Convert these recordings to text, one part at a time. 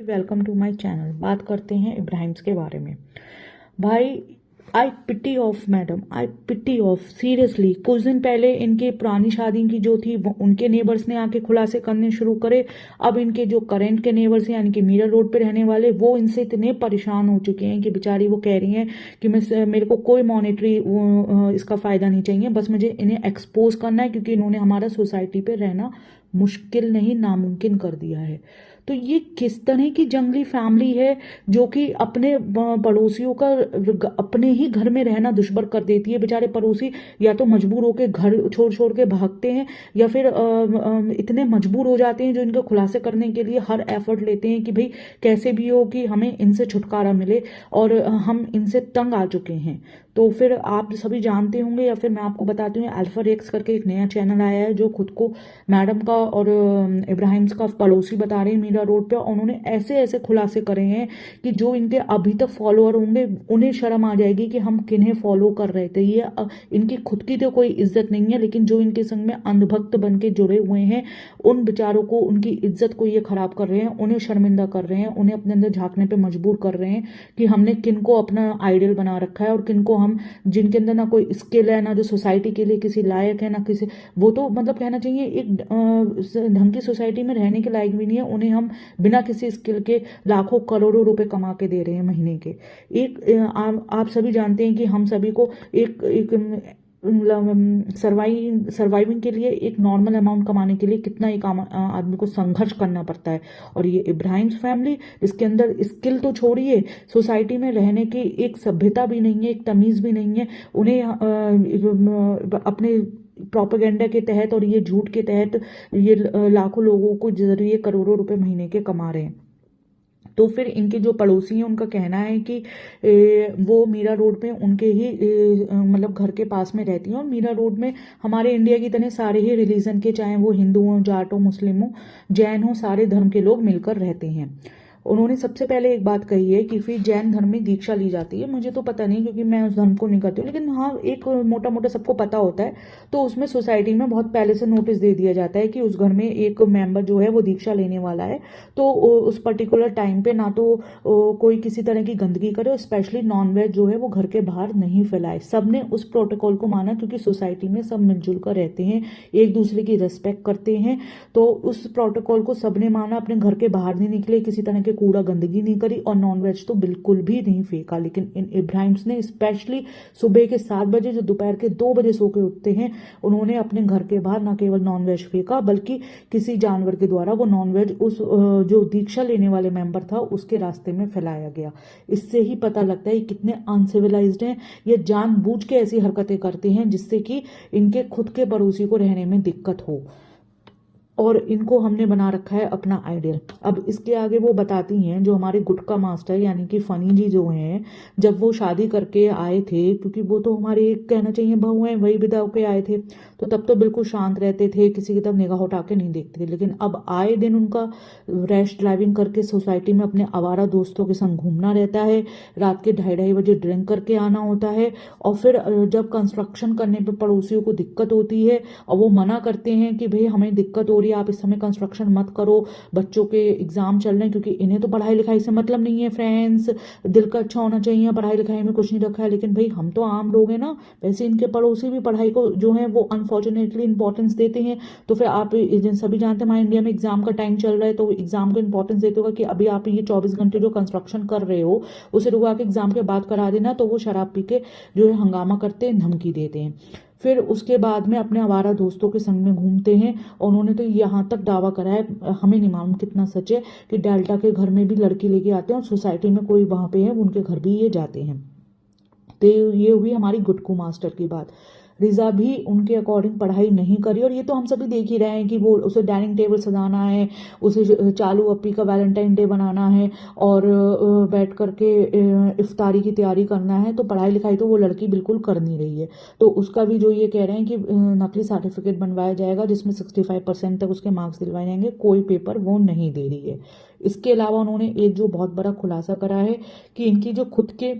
Welcome to my channel. बात करते हैं इब्राहिम्स के बारे में। भाई, I pity of madam, I pity of seriously. कुछ दिन पहले इनकी पुरानी शादी की जो थी वो उनके नेबर्स ने आके खुलासे करने शुरू करे। अब इनके जो करंट के नेबर्स हैं यानी कि मीरा रोड पे रहने वाले, वो इनसे इतने परेशान हो चुके हैं कि बेचारी वो कह रही हैं कि मेरे को कोई मॉनेटरी इसका फ़ायदा नहीं चाहिए, बस मुझे इन्हें एक्सपोज करना है क्योंकि इन्होंने हमारा सोसाइटी पे रहना मुश्किल नहीं नामुमकिन कर दिया है। तो ये किस तरह की जंगली फैमिली है जो कि अपने पड़ोसियों का अपने ही घर में रहना दुश्बर कर देती है। बेचारे पड़ोसी या तो मजबूर होकर घर छोड़ छोड़ के भागते हैं या फिर इतने मजबूर हो जाते हैं जो इनके खुलासे करने के लिए हर एफर्ट लेते हैं कि भाई कैसे भी हो कि हमें इनसे छुटकारा मिले और हम इनसे तंग आ चुके हैं। तो फिर आप सभी जानते होंगे या फिर मैं आपको बताती हूँ, अल्फा रेक्स करके एक नया चैनल आया है जो खुद को मैडम का और इब्राहिम्स का पड़ोसी बता रहे हैं मीरा रोड पे। उन्होंने ऐसे ऐसे खुलासे करे हैं कि जो इनके अभी तक फॉलोअर होंगे उन्हें शर्म आ जाएगी कि हम किन्हें फॉलो कर रहे थे। ये इनकी खुद की तो कोई इज्जत नहीं है, लेकिन जो इनके संग में अंधभक्त बन के जुड़े हुए हैं उन बेचारों को, उनकी इज्जत को ये खराब कर रहे हैं, उन्हें शर्मिंदा कर रहे हैं, उन्हें अपने अंदर झांकने पर मजबूर कर रहे हैं कि हमने किनको अपना आइडियल बना रखा है और किनको हम, जिनके अंदर ना कोई स्किल है, ना जो सोसाइटी के लिए किसी लायक है, ना किसी, वो तो मतलब कहना चाहिए एक ढंग की सोसाइटी में रहने के लायक भी नहीं है, उन्हें हम बिना किसी स्किल के लाखों करोड़ों रुपए कमा के दे रहे हैं महीने के। एक आप सभी जानते हैं कि हम सभी को एक एक सर्वाइविंग के लिए, एक नॉर्मल अमाउंट कमाने के लिए कितना एक आदमी को संघर्ष करना पड़ता है। और ये इब्राहिम्स फैमिली, इसके अंदर स्किल तो छोड़िए, सोसाइटी में रहने की एक सभ्यता भी नहीं है, एक तमीज़ भी नहीं है। उन्हें अपने प्रोपेगेंडा के तहत और ये झूठ के तहत ये लाखों लोगों को जरिए करोड़ों रुपए महीने के कमा रहे हैं। तो फिर इनके जो पड़ोसी हैं उनका कहना है कि वो मीरा रोड पे उनके ही मतलब घर के पास में रहती हैं। और मीरा रोड में हमारे इंडिया की तरह सारे ही रिलीजन के, चाहे वो हिंदू हों, जाट हो, मुस्लिम हो, जैन हो, सारे धर्म के लोग मिलकर रहते हैं। उन्होंने सबसे पहले एक बात कही है कि फिर जैन धर्म में दीक्षा ली जाती है। मुझे तो पता नहीं क्योंकि मैं उस धर्म को नहीं करती हूँ, लेकिन हाँ एक मोटा मोटा सबको पता होता है। तो उसमें सोसाइटी में बहुत पहले से नोटिस दे दिया जाता है कि उस घर में एक मेंबर जो है वो दीक्षा लेने वाला है। तो उस पर्टिकुलर टाइम पे ना तो कोई किसी तरह की गंदगी करे और स्पेशली नॉनवेज जो है वो घर के बाहर नहीं फैलाए। सबने उस प्रोटोकॉल को माना क्योंकि सोसाइटी में सब मिलजुल कर रहते हैं, एक दूसरे की रिस्पेक्ट करते हैं। तो उस प्रोटोकॉल को सबने माना, अपने घर के बाहर नहीं निकले, किसी तरह के कूड़ा गंदगी नहीं करी और नॉनवेज तो बिल्कुल भी नहीं फेंका। लेकिन इन इब्राहिम्स ने स्पेशली सुबह के 7 बजे जो दोपहर के 2 बजे सो के उठते हैं, उन्होंने अपने घर के बाहर न केवल नॉनवेज फेंका बल्कि किसी जानवर के द्वारा वो नॉनवेज उस जो दीक्षा लेने वाले मेंबर था उसके रास्ते में फैलाया गया। इससे ही पता लगता है कितने अनसिविलाइज्ड हैं। ये जानबूझ के ऐसी हरकतें करते हैं जिससे कि इनके खुद के पड़ोसी को रहने में दिक्कत हो और इनको हमने बना रखा है अपना आइडियल। अब इसके आगे वो बताती हैं, जो हमारे गुटका मास्टर यानी कि फनी जी जो हैं, जब वो शादी करके आए थे, क्योंकि वो तो हमारे एक कहना चाहिए बहू हैं, वही विदा होके आए थे, तो तब तो बिल्कुल शांत रहते थे, किसी की तरफ निगाह उठा के नहीं देखते थे। लेकिन अब आए दिन उनका रैश ड्राइविंग करके सोसाइटी में अपने आवारा दोस्तों के संग घूमना रहता है, रात के 2:30 बजे ड्रिंक करके आना होता है। और फिर जब कंस्ट्रक्शन करने पर पड़ोसियों को दिक्कत होती है और वो मना करते हैं कि भाई हमें दिक्कत हो रही है, आप इस समय कंस्ट्रक्शन मत करो, बच्चों के एग्जाम चल रहे हैं, क्योंकि इन्हें तो पढ़ाई लिखाई से मतलब नहीं है फ्रेंड्स, दिल का अच्छा होना चाहिए, पढ़ाई लिखाई में कुछ नहीं रखा है। लेकिन भाई हम तो आम लोग हैं ना, वैसे इनके पड़ोसी भी पढ़ाई को जो है वो अनफॉर्चुनेटली इंपॉर्टेंस देते हैं। तो फिर आप सभी जानते हैं हमारे इंडिया में एग्जाम का टाइम चल रहा है, तो एग्जाम को इंपॉर्टेंस देते होगा कि अभी आप ये 24 घंटे जो कंस्ट्रक्शन कर रहे हो उसे रुकवा के एग्जाम के बाद करा देना। तो वो शराब पी के जो है हंगामा करते हैं, धमकी देते हैं। फिर उसके बाद में अपने आवारा दोस्तों के संग में घूमते हैं। और उन्होंने तो यहाँ तक दावा करा है, हमें नहीं मालूम कितना सच है, कि डेल्टा के घर में भी लड़की लेके आते हैं और सोसाइटी में कोई वहाँ पे है उनके घर भी ये जाते हैं। तो ये हुई हमारी गुटकू मास्टर की बात। रिजा भी उनके अकॉर्डिंग पढ़ाई नहीं करी, और ये तो हम सभी देख ही रहे हैं कि वो उसे डाइनिंग टेबल सजाना है, उसे चालू अप्पी का वैलेंटाइन डे बनाना है और बैठ करके इफ्तारी की तैयारी करना है। तो पढ़ाई लिखाई तो वो लड़की बिल्कुल कर नहीं रही है। तो उसका भी जो ये कह रहे हैं कि नकली सर्टिफिकेट बनवाया जाएगा जिसमें 65% तक उसके मार्क्स दिलवाए जाएंगे, कोई पेपर वो नहीं दे रही है। इसके अलावा उन्होंने एक जो बहुत बड़ा खुलासा करा है कि इनकी जो खुद के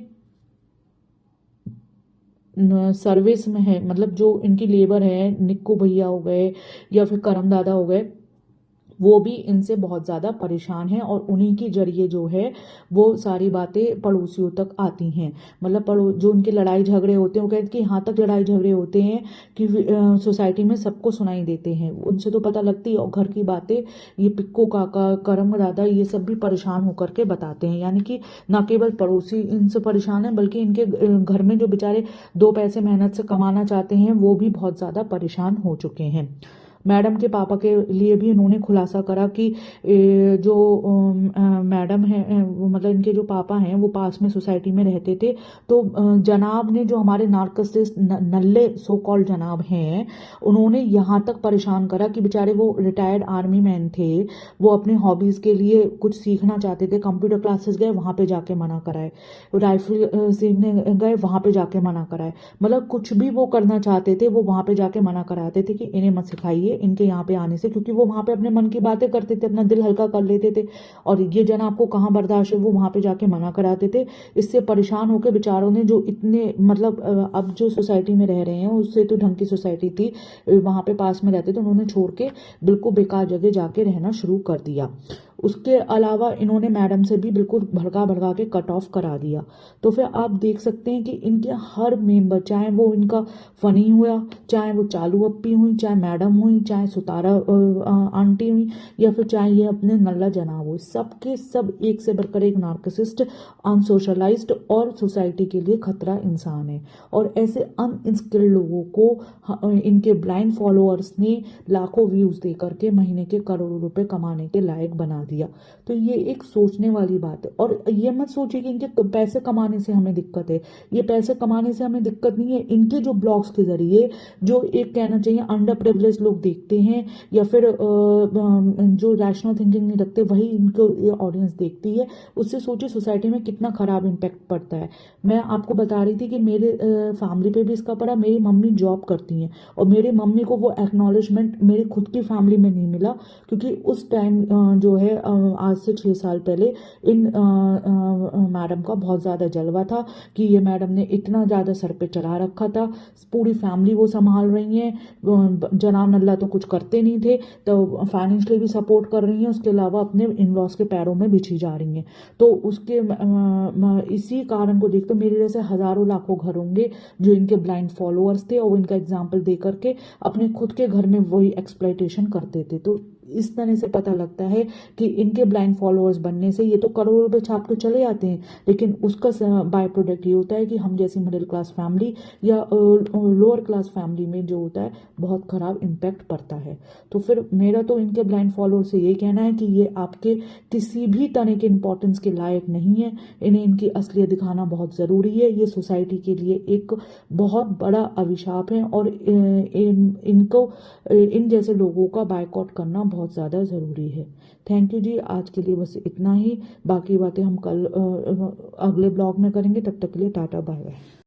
सर्विस में है, मतलब जो इनकी लेबर है, निक्कू भैया हो गए या फिर करम दादा हो गए, वो भी इनसे बहुत ज़्यादा परेशान हैं और उन्हीं के जरिए जो है वो सारी बातें पड़ोसियों तक आती हैं। मतलब जो उनके लड़ाई झगड़े होते हैं, वो कहते हैं कि यहाँ तक लड़ाई झगड़े होते हैं कि सोसाइटी में सबको सुनाई देते हैं। उनसे तो पता लगती है, और घर की बातें ये पिक्को काका, करम दादा, ये सब भी परेशान होकर के बताते हैं। यानी कि न केवल पड़ोसी इनसे परेशान है, बल्कि इनके घर में जो बेचारे दो पैसे मेहनत से कमाना चाहते हैं, वो भी बहुत ज़्यादा परेशान हो चुके हैं। मैडम के पापा के लिए भी इन्होंने खुलासा करा कि जो मैडम है, वो मतलब इनके जो पापा हैं, वो पास में सोसाइटी में रहते थे। तो जनाब ने, जो हमारे नार्कसिस्ट नल्ले सो कॉल्ड जनाब हैं, उन्होंने यहाँ तक परेशान करा कि बेचारे वो रिटायर्ड आर्मी मैन थे, वो अपने हॉबीज़ के लिए कुछ सीखना चाहते थे, कंप्यूटर क्लासेस गए, वहाँ पे जाके मना कराए। राइफल सीखने गए, वहाँ पे जाके मना कराए। मतलब कुछ भी वो करना चाहते थे, वो वहाँ पे जाके मना कराते थे कि इन्हें मत सिखाइए इनके यहाँ पे आने से, क्योंकि वो वहाँ पे अपने मन की बातें करते थे, अपना दिल हल्का कर लेते थे। और ये जन आपको कहाँ बर्दाश्त है, वो वहाँ पे जाके मना कराते थे। इससे परेशान होकर बेचारों ने, जो इतने मतलब अब जो सोसाइटी में रह रहे हैं, उससे तो ढंग की सोसाइटी थी, वहाँ पे पास में रहते थे, उन्होंने छोड़ के बिल्कुल बेकार जगह जाके रहना शुरू कर दिया। उसके अलावा इन्होंने मैडम से भी बिल्कुल भड़का भड़का के कट ऑफ करा दिया। तो फिर आप देख सकते हैं कि इनके हर मेंबर, चाहे वो इनका फनी हुआ, चाहे वो चालू अप्पी हुई, चाहे मैडम हुई, चाहे सुतारा आंटी हुई, या फिर चाहे ये अपने नल्ला जनाब हो, सबके सब एक से बढ़कर एक नार्किसिस्ट, अनसोशलाइज्ड और सोसाइटी के लिए खतरा इंसान है। और ऐसे अनस्किल्ड लोगों को इनके ब्लाइंड फॉलोअर्स ने लाखों व्यूज दे करके महीने के करोड़ों रुपए कमाने के लायक बना दिया। तो ये एक सोचने वाली बात है। और ये मत सोचिए कि इनके पैसे कमाने से हमें दिक्कत है, ये पैसे कमाने से हमें दिक्कत नहीं है। इनके जो ब्लॉग्स के जरिए, जो एक कहना चाहिए अंडर प्रिविलेज लोग देखते हैं, या फिर जो रैशनल थिंकिंग नहीं रखते, वही इनको ये ऑडियंस देखती है। उससे सोचिए सोसाइटी में कितना खराब इम्पैक्ट पड़ता है। मैं आपको बता रही थी कि मेरे फैमिली पे भी इसका पड़ा। मेरी मम्मी जॉब करती हैं, और मेरी मम्मी को वो एक्नॉलेजमेंट मेरी खुद की फैमिली में नहीं मिला, क्योंकि उस टाइम जो है आज से 6 साल पहले इन मैडम का बहुत ज़्यादा जलवा था कि ये मैडम ने इतना ज़्यादा सर पे चढ़ा रखा था, पूरी फैमिली वो संभाल रही हैं। जनाब नल्ला तो कुछ करते नहीं थे, तो फाइनेंशियली भी सपोर्ट कर रही हैं, उसके अलावा अपने इन लॉज के पैरों में बिछी जा रही हैं। तो उसके इसी कारण को देखते मेरे जैसे हज़ारों लाखों घर होंगे जो इनके ब्लाइंड फॉलोअर्स थे, और इनका एग्जाम्पल दे करके अपने खुद के घर में वही एक्सप्लॉइटेशन करते थे। तो इस तरह से पता लगता है कि इनके ब्लाइंड फॉलोअर्स बनने से ये तो करोड़ों रुपए छाप के चले जाते हैं, लेकिन उसका बाय प्रोडक्ट ये होता है कि हम जैसी मिडिल क्लास फैमिली या लोअर क्लास फैमिली में जो होता है, बहुत खराब इम्पैक्ट पड़ता है। तो फिर मेरा तो इनके ब्लाइंड फॉलोअर से ये कहना है कि ये आपके किसी भी तरह के इंपॉर्टेंस के लायक नहीं है। इन्हें इनकी असलियत दिखाना बहुत ज़रूरी है। ये सोसाइटी के लिए एक बहुत बड़ा अभिशाप है, और इनको इन जैसे लोगों का बायकॉट करना बहुत ज़्यादा ज़रूरी है। थैंक यू जी, आज के लिए बस इतना ही। बाकी बातें हम कल अगले ब्लॉग में करेंगे। तब तक के लिए टाटा बाय बाय।